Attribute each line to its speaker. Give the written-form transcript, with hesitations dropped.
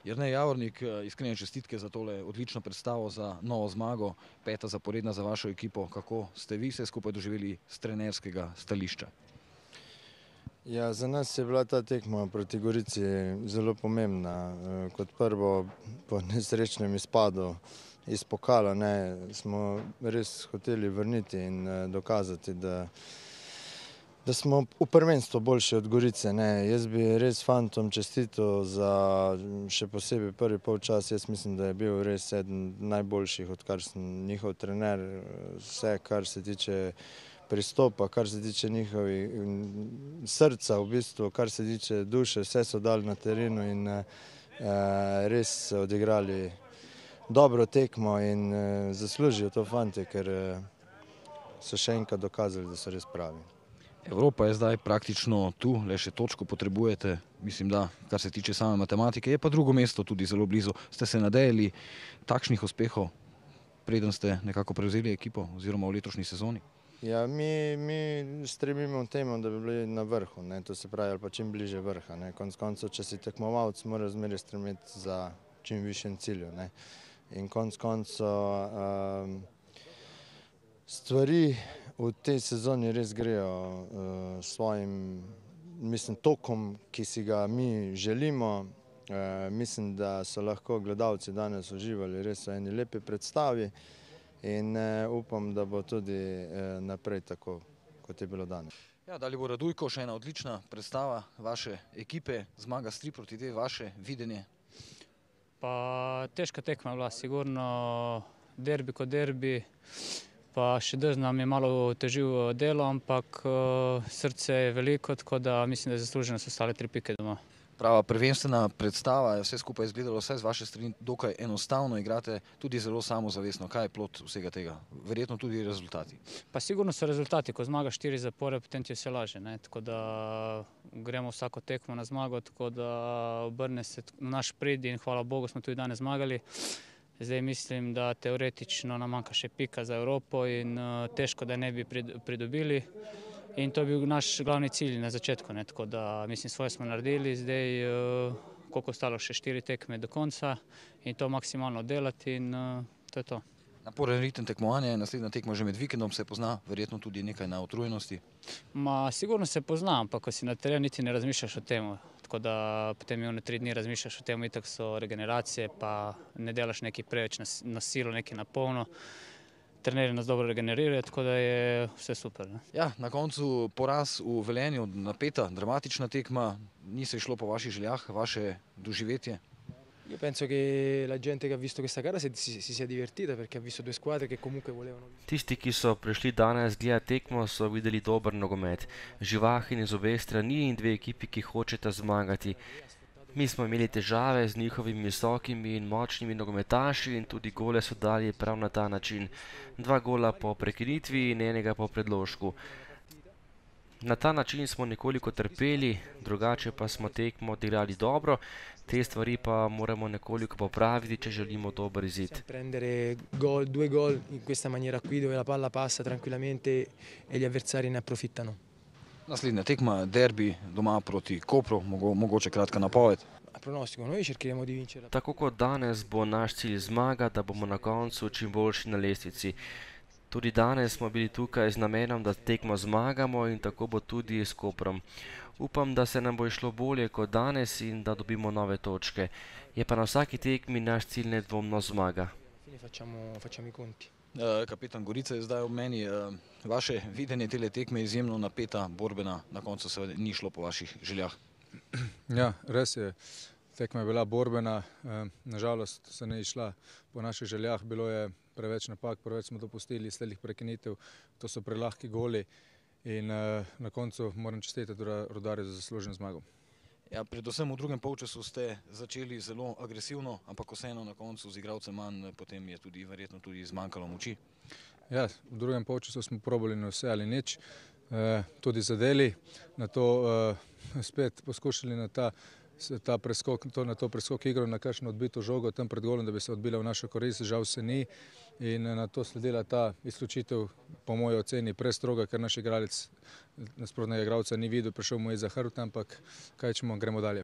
Speaker 1: Jernej Javornik, iskrene čestitke za tole odlično predstavo, za novo zmago, 5. zaporedna za vašo ekipo. Kako ste vi vse skupaj doživeli s trenerskega stališča?
Speaker 2: Ja, za nas je bila ta tekma proti Gorici zelo pomembna. Kot prvo, po nesrečnem izpadu iz pokala smo res hoteli vrniti in dokazati, da smo v prvenstvu boljši od Gorice. Jaz bi res fantom čestital za še posebej prvi polčas. Jaz mislim, da je bil res eden najboljših, odkar sem njihov trener. Vse, kar se tiče pristopa, kar se tiče njihovih srca, v bistvu, kar se tiče duše, vse so dali na terenu in res odigrali dobro tekmo in zaslužijo to fante, ker so še enkrat dokazali, da so res pravi.
Speaker 1: Evropa je zdaj praktično tu, le še točko potrebujete, mislim, da kar se tiče same matematike, je pa drugo mesto tudi zelo blizu. Ste se nadejali takšnih uspehov, preden ste nekako prevzeli ekipo oziroma v letošnji sezoni?
Speaker 2: Ja, mi stremimo v temu, da bi bili na vrhu, to se pravi, ali pa čim bliže vrha. Konec koncev, če si tekmovalec, mora zmeraj stremeti za čim višjem cilju. In konec koncev stvari v tej sezoni res grejo svojim, mislim, tokom, ki si ga mi želimo. Mislim, da so lahko gledalci danes uživali res v eni lepi predstavi in upam, da bo tudi naprej tako, kot je bilo danes.
Speaker 1: Ja, Dalibor Radujko, še ena odlična predstava vaše ekipe, zmaga s 3-2, vaše videnje.
Speaker 3: Pa težka tekma je bila, sigurno derbi kot derbi, pa še Dezn nam je malo otežil delo, ampak srce je veliko, tako da mislim, da je zasluženo so ostale 3 pike doma.
Speaker 1: Prava prvenstvena predstava, je vse skupaj izgledalo vse z vaše strani dokaj enostavno, igrate tudi zelo samozavestno. Kaj je plod vsega tega? Verjetno tudi rezultati.
Speaker 3: Pa sigurno so rezultati, ko zmagaš 4 zapore, potem ti je vse lažje, tako da gremo vsako tekmo na zmago, tako da obrne se naš prid in hvala Bogu smo tudi danes zmagali. Zdaj mislim, da teoretično nam manjka še pika za Evropo in težko, da ne bi pridobili. In to je bil naš glavni cilj na začetku, tako da mislim, svoje smo naredili, zdaj koliko ostalo še 4 tekme do konca in to maksimalno delati in to je to.
Speaker 1: Naporen ritem tekmovanja, naslednja tekma že med vikendom, se pozna verjetno tudi nekaj na utrujenosti?
Speaker 3: Sigurno se pozna, ampak ko si na terenu niti ne razmišljaš o tem, tako da potem 3 dni razmišljaš o tem, itak so regeneracije, pa ne delaš nekaj preveč na silo, nekaj na polno. Trenerji nas dobro regenerirajo, tako da je vse super.
Speaker 1: Ja, na koncu poraz v Velenju, napeta, dramatična tekma, ni se šlo po vaših željah, vaše doživetje?
Speaker 4: Io penso che la gente che ha visto questa gara si sia divertita perché ha visto 2 squadre che comunque volevano.
Speaker 5: Tisti, ki so prišli danes gledati tekmo, so videli dober nogomet. Živahen iz obeh strani in 2 ekipi, ki hočeta zmagati. Mi smo imeli težave z njihovimi visokimi in močnimi nogometaši in tudi gole so dali prav na ta način. 2 gola po prekinitvi in enega po predložku. Na ta način smo nekoliko trpeli, drugače pa smo tekmo odigrali dobro. Te stvari pa moramo nekoliko popraviti, če želimo dober izid.
Speaker 4: Prendere 2 gol in questa maniera qui dove la palla passa tranquillamente e gli avversari ne approfittano.
Speaker 1: Naslednja tekma, derbi doma proti Kopru, mogoče kratka napoved.
Speaker 4: Pronostico, noi cercheremo di vincere.
Speaker 5: Tako kot danes bo naš cilj zmaga, da bomo na koncu čim boljši na lestvici. Tudi danes smo bili tukaj z namenom, da tekmo zmagamo in tako bo tudi s Koprom. Upam, da se nam bo išlo bolje kot danes in da dobimo nove točke. Je pa na vsaki tekmi naš cilj nedvomno zmaga.
Speaker 4: Facciamo i conti.
Speaker 1: Kapetan Gorice je zdaj ob meni. Vaše videnje tele tekme je izjemno napeta, borbena, na koncu se ni šlo po vaših željah.
Speaker 6: Ja, res je. Tekma je bila borbena, nažalost se ne išla po naših željah, bilo je preveč napak, preveč smo dopustili sledih prekinitev, to so prelahki goli in na koncu moram čestitati Rudarju za zasluženo zmago.
Speaker 1: Ja, predvsem v drugem polčasu ste začeli zelo agresivno, ampak vseeno na koncu z igralcem manj, potem je tudi verjetno tudi zmanjkalo moči.
Speaker 6: Ja, v drugem polčasu smo probali na vse ali nič, tudi zadeli, na to spet poskušali na to preskok igro, na kakšno odbito žogo tam pred golom, da bi se odbila v našo korist, žal se ni in na to sledila ta izključitev, po moji oceni, prestroga, ker naš igralec nasprotnega igralca ni videl, prišel mu je za hrbet, ampak kaj čemo, gremo dalje.